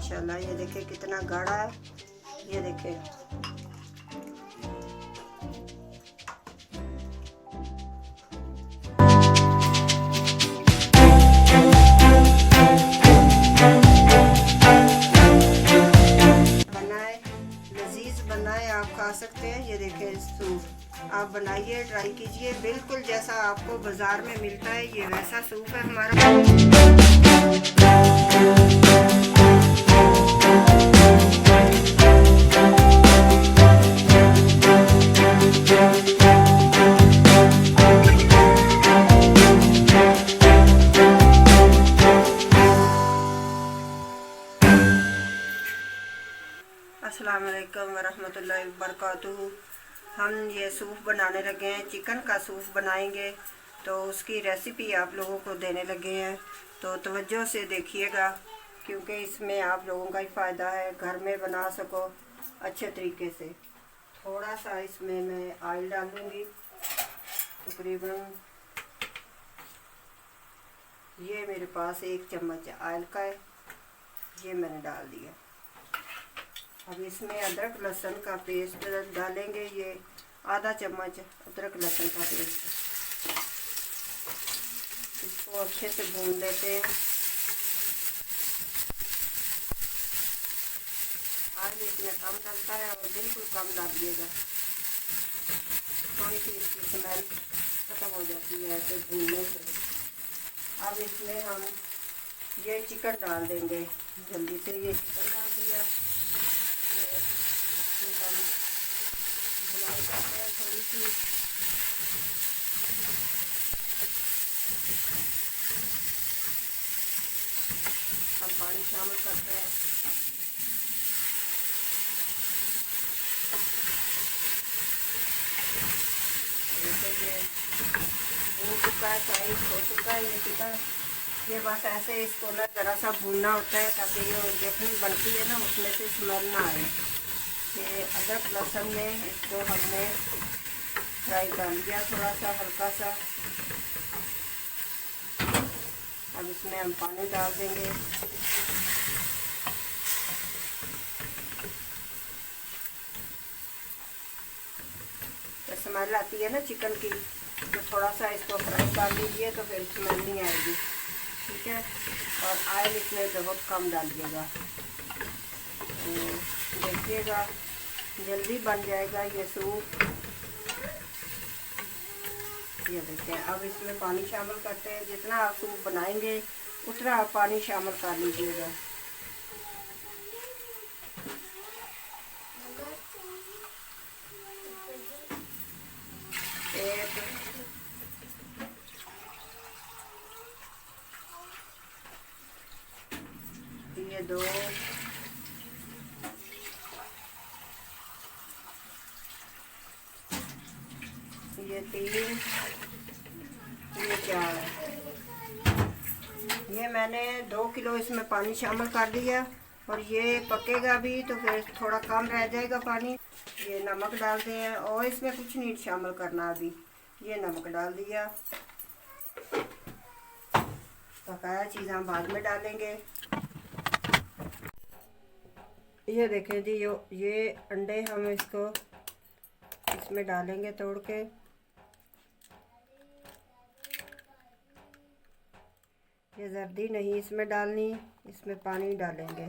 माशाल्लाह। ये देखे कितना गाढ़ा है, ये देखे। बनाए लजीज बनाए, आप खा सकते हैं। ये देखे सूप आप बनाइए, ट्राई कीजिए, बिल्कुल जैसा आपको बाजार में मिलता है ये वैसा सूप है हमारा। अस्सलाम वालेकुम वरहमतुल्लाहि वबरकातुहू। हम ये सूप बनाने लगे हैं, चिकन का सूप बनाएंगे, तो उसकी रेसिपी आप लोगों को देने लगे हैं। तो तवज्जो से देखिएगा, क्योंकि इसमें आप लोगों का ही फ़ायदा है, घर में बना सको अच्छे तरीके से। थोड़ा सा इसमें मैं ऑयल डालूँगी, तकरीबन ये मेरे पास 1 चम्मच ऑयल का है, ये मैंने डाल दिया। अब इसमें अदरक लहसुन का पेस्ट डालेंगे, ये आधा चम्मच अदरक लहसुन का पेस्ट। इसको अच्छे से भून लेते हैं। ऑयल इसमें कम डलता है और बिल्कुल कम डालिएगा, थोड़ी सी इसकी स्मेल ख़त्म हो जाती है ऐसे भूनने से। अब इसमें हम ये चिकन डाल देंगे जल्दी से। ये चिकन डाल दिया, हम बुनाई करते हैं थोड़ी सी। हम पानी शामिल करते हैं। जैसे ये भून चुका है, साइज हो चुका है ये चिकन। ये बस ऐसे इसको ना ज़रा सा भूनना होता है, ताकि ये यखनी बनती है ना उसमें से स्मेल ना आए। ये अदरक लहसुन में इसको हमने फ्राई कर लिया थोड़ा सा, हल्का सा। अब इसमें हम पानी डाल देंगे। तो स्मेल आती है ना चिकन की, तो थोड़ा सा इसको फ्राई कर लीजिए, तो फिर स्मेल नहीं आएगी, ठीक है। और ऑयल इसमें बहुत कम डालिएगा, तो देखिएगा जल्दी बन जाएगा ये सूप। ये देखते हैं। अब इसमें पानी शामिल करते हैं। जितना आप सूप बनाएंगे उतना आप पानी शामिल कर लीजिएगा। ये 2, ये 3, ये 4 है। ये मैंने 2 किलो इसमें पानी शामिल कर दिया, और ये पकेगा भी तो फिर थोड़ा कम रह जाएगा पानी। ये नमक डालते हैं, और इसमें कुछ नहीं शामिल करना अभी। ये नमक डाल दिया, पकाया चीज़ हम बाद में डालेंगे। ये देखें जी, ये अंडे हम इसको इसमें डालेंगे तोड़ के। ये जर्दी नहीं इसमें डालनी, इसमें पानी डालेंगे।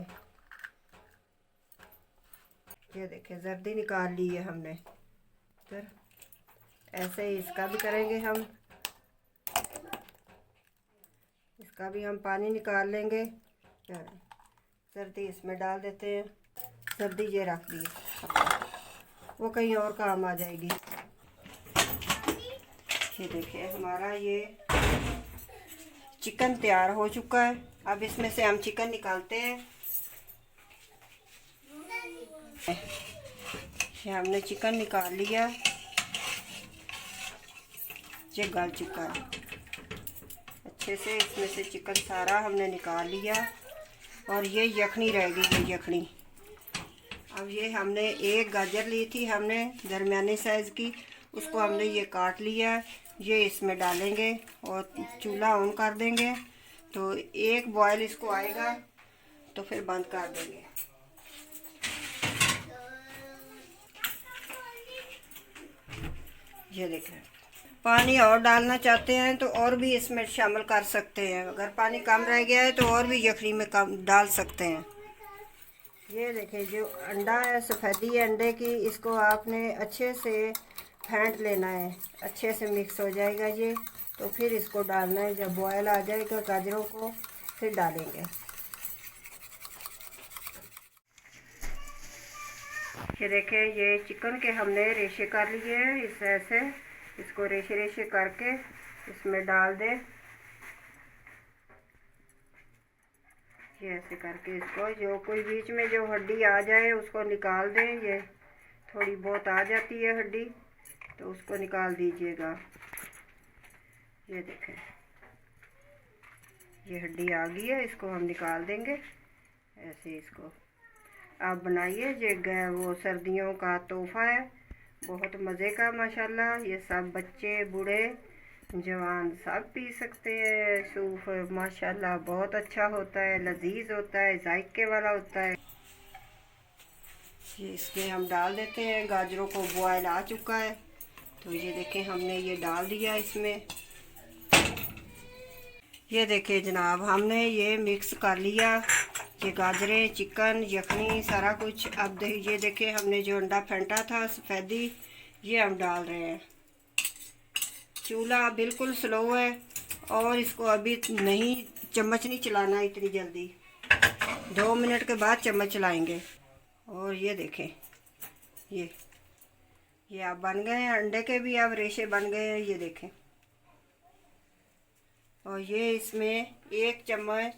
ये देखें जर्दी निकाल ली है हमने। फिर ऐसे ही इसका भी करेंगे हम, इसका भी हम पानी निकाल लेंगे। जर्दी इसमें डाल देते हैं। जर्दी ये रख दी, वो कहीं और काम आ जाएगी। ये देखिए हमारा ये चिकन तैयार हो चुका है। अब इसमें से हम चिकन निकालते हैं। ये हमने चिकन निकाल लिया, ये गल चुका है अच्छे से। इसमें से चिकन सारा हमने निकाल लिया, और ये यखनी रह गई, ये यखनी। अब ये हमने 1 गाजर ली थी हमने दरमियाने साइज़ की, उसको हमने ये काट लिया। ये इसमें डालेंगे और चूल्हा ऑन कर देंगे। तो 1 बॉयल इसको आएगा, तो फिर बंद कर देंगे। ये देखें, पानी और डालना चाहते हैं तो और भी इसमें शामिल कर सकते हैं। अगर पानी कम रह गया है तो और भी यखनी में कम डाल सकते हैं। ये देखें, जो अंडा है, सफ़ेदी अंडे की, इसको आपने अच्छे से फेंट लेना है, अच्छे से मिक्स हो जाएगा ये। तो फिर इसको डालना है, जब बॉयल आ जाएगा गाजरों को फिर डालेंगे। ये देखें, ये चिकन के हमने रेशे कर लिए हैं। इस ऐसे इसको रेशे रेशे करके इसमें डाल दें। ये ऐसे करके इसको, जो कोई बीच में जो हड्डी आ जाए उसको निकाल दें। ये थोड़ी बहुत आ जाती है हड्डी तो उसको निकाल दीजिएगा। ये देखें, ये हड्डी आ गई है, इसको हम निकाल देंगे। ऐसे इसको आप बनाइए। ये वो सर्दियों का तोहफ़ा है, बहुत मज़े का माशाल्लाह। ये सब बच्चे बूढ़े जवान सब पी सकते हैं सूप। माशाल्लाह बहुत अच्छा होता है, लजीज होता है, जायके वाला होता है। ये इसमें हम डाल देते हैं। गाजरों को बॉयल आ चुका है तो ये देखें, हमने ये डाल दिया इसमें। ये देखें जनाब, हमने ये मिक्स कर लिया, ये गाजरें, चिकन, यखनी, सारा कुछ। अब ये देखें, हमने जो अंडा फेंटा था सफ़ेदी, ये हम डाल रहे हैं। चूल्हा बिल्कुल स्लो है और इसको अभी नहीं, चम्मच नहीं चलाना इतनी जल्दी, 2 मिनट के बाद चम्मच चलाएंगे। और ये देखें, ये अब बन गए हैं, अंडे के भी अब रेशे बन गए हैं। ये देखें, और ये इसमें 1 चम्मच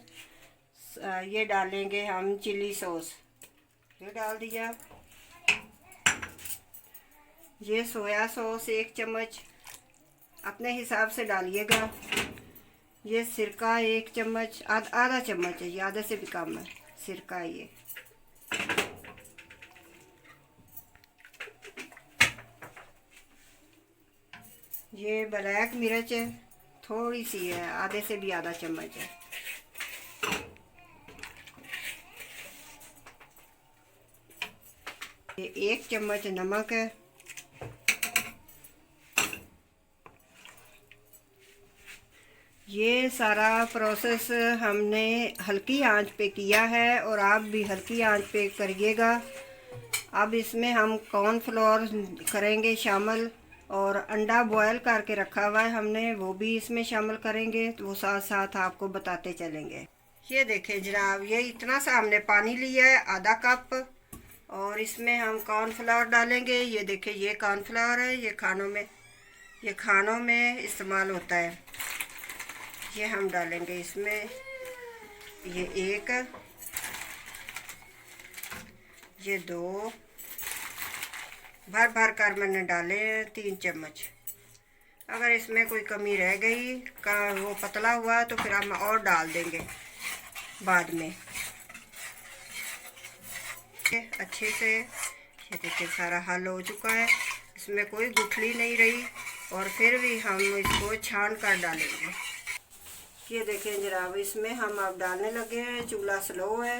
ये डालेंगे हम चिली सॉस। ये डाल दिया। ये सोया सॉस 1 चम्मच अपने हिसाब से डालिएगा। ये सिरका 1 चम्मच, आधा चम्मच है, ये आधे से भी कम है सिरका। ये ब्लैक मिर्च है, थोड़ी सी है, आधे से भी आधा चम्मच है। ये 1 चम्मच नमक है। ये सारा प्रोसेस हमने हल्की आंच पे किया है और आप भी हल्की आंच पे करिएगा। अब इसमें हम कॉर्नफ्लोर करेंगे शामिल, और अंडा बॉयल करके रखा हुआ है हमने, वो भी इसमें शामिल करेंगे। तो वो साथ साथ आपको बताते चलेंगे। ये देखें जनाब, ये इतना सा हमने पानी लिया है, आधा कप, और इसमें हम कॉर्नफ्लावर डालेंगे। ये देखें, ये कॉर्नफ्लावर है, ये खानों में इस्तेमाल होता है। ये हम डालेंगे इसमें। ये 1, ये 2, भर भर कर मैंने डाले हैं 3 चम्मच। अगर इसमें कोई कमी रह गई का वो पतला हुआ तो फिर हम और डाल देंगे बाद में। अच्छे से ये देखिए सारा हल हो चुका है, इसमें कोई गुठली नहीं रही, और फिर भी हम इसको छान कर डालेंगे। ये देखें जनाब, इसमें हम अब डालने लगे हैं, चूल्हा स्लो है।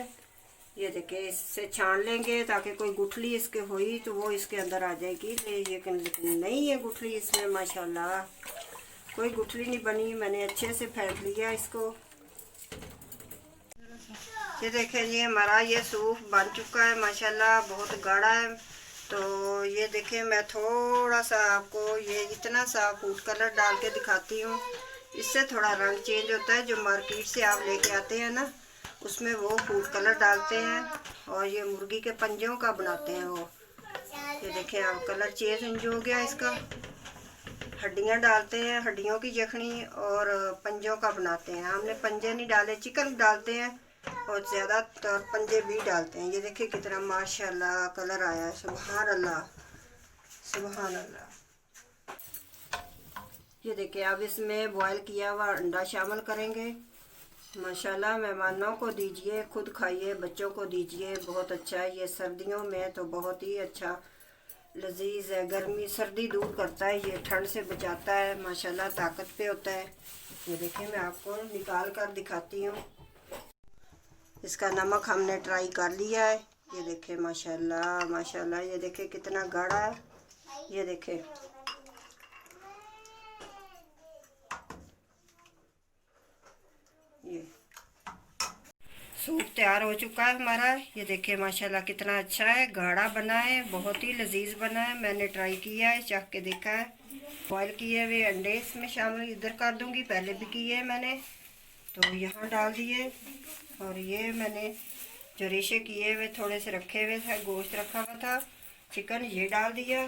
ये देखें, इससे छान लेंगे ताकि कोई गुठली इसके हुई तो वो इसके अंदर आ जाएगी। लेकिन नहीं है गुठली इसमें, माशाल्लाह कोई गुठली नहीं बनी। मैंने अच्छे से फेंट लिया इसको। ये देखें जी, हमारा ये सूप बन चुका है माशाल्लाह, बहुत गाढ़ा है। तो ये देखें, मैं थोड़ा सा आपको ये इतना सा फूड कलर डाल के दिखाती हूँ। इससे थोड़ा रंग चेंज होता है। जो मार्केट से आप लेके आते हैं ना, उसमें वो फूड कलर डालते हैं, और ये मुर्गी के पंजों का बनाते हैं वो। ये देखें, अब कलर चेंज हो गया इसका। हड्डियाँ डालते हैं, हड्डियों की यखनी, और पंजों का बनाते हैं। हमने पंजे नहीं डाले, चिकन डालते हैं और ज़्यादातर पंजे भी डालते हैं। ये देखिए कितना माशाल्लाह कलर आया है, सुभान अल्लाह सुभान अल्लाह। ये देखिए, अब इसमें बॉयल किया हुआ अंडा शामिल करेंगे। माशाल्लाह मेहमानों को दीजिए, खुद खाइए, बच्चों को दीजिए, बहुत अच्छा है। ये सर्दियों में तो बहुत ही अच्छा लजीज है। गर्मी सर्दी दूर करता है, ये ठंड से बचाता है, माशाल्लाह ताकत पे होता है। ये देखिए, मैं आपको निकाल कर दिखाती हूँ। इसका नमक हमने ट्राई कर लिया है। ये देखें माशाल्लाह माशाल्लाह, ये देखें कितना गाढ़ा है। ये देखें ये सूप तैयार हो चुका है हमारा। ये देखिए माशाल्लाह कितना अच्छा है, गाढ़ा बना है, बहुत ही लजीज बना है। मैंने ट्राई किया है, चख के देखा है। बॉयल किए हुए अंडे इसमें शामिल इधर कर दूंगी, पहले भी किए हैं मैंने, तो यहाँ डाल दिए। और ये मैंने जो रेशे किए हुए थोड़े से रखे हुए थे, गोश्त रखा हुआ था चिकन, ये डाल दिया।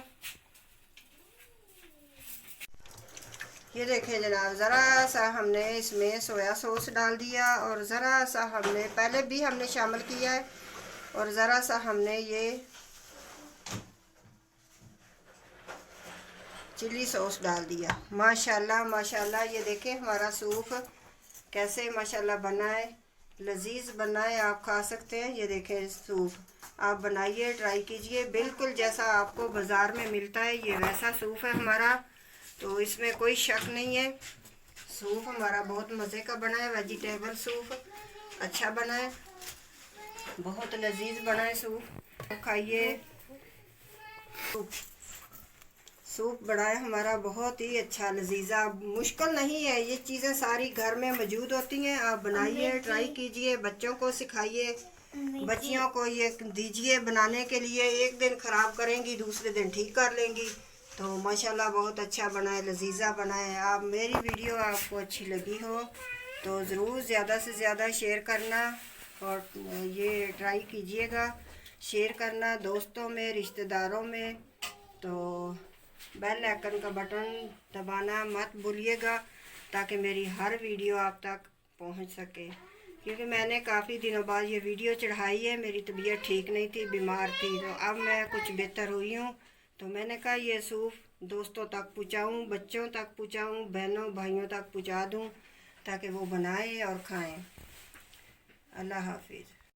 ये देखें जनाब, ज़रा सा हमने इसमें सोया सॉस डाल दिया और ज़रा सा हमने पहले भी हमने शामिल किया है, और ज़रा सा हमने ये चिली सॉस डाल दिया। माशाल्लाह माशाल्लाह, ये देखें हमारा सूप कैसे माशाल्लाह बना है, लजीज बना है, आप खा सकते हैं। ये देखें सूप आप बनाइए, ट्राई कीजिए, बिल्कुल जैसा आपको बाज़ार में मिलता है ये वैसा सूप है हमारा, तो इसमें कोई शक नहीं है। सूप हमारा बहुत मज़े का बना है, वेजिटेबल सूप अच्छा बना है, बहुत लजीज बना है सूप, खाइए। सूप बना है हमारा बहुत ही अच्छा लजीजा, मुश्किल नहीं है, ये चीज़ें सारी घर में मौजूद होती हैं। आप बनाइए, ट्राई कीजिए, बच्चों को सिखाइए, बच्चियों को ये दीजिए बनाने के लिए। एक दिन ख़राब करेंगी, दूसरे दिन ठीक कर लेंगी। तो माशाल्लाह बहुत अच्छा बना है, लजीजा बना है। आप मेरी वीडियो आपको अच्छी लगी हो तो ज़रूर ज़्यादा से ज़्यादा शेयर करना और ये ट्राई कीजिएगा, शेयर करना दोस्तों में, रिश्तेदारों में। तो बेल आइकन का बटन दबाना मत भूलिएगा, ताकि मेरी हर वीडियो आप तक पहुंच सके। क्योंकि मैंने काफ़ी दिनों बाद ये वीडियो चढ़ाई है, मेरी तबीयत ठीक नहीं थी, बीमार थी, तो अब मैं कुछ बेहतर हुई हूँ। तो मैंने कहा ये सूप दोस्तों तक पहुँचाऊँ, बच्चों तक पहुँचाऊँ, बहनों भाइयों तक पहुँचा दूँ, ताकि वो बनाएं और खाएं। अल्लाह हाफिज़।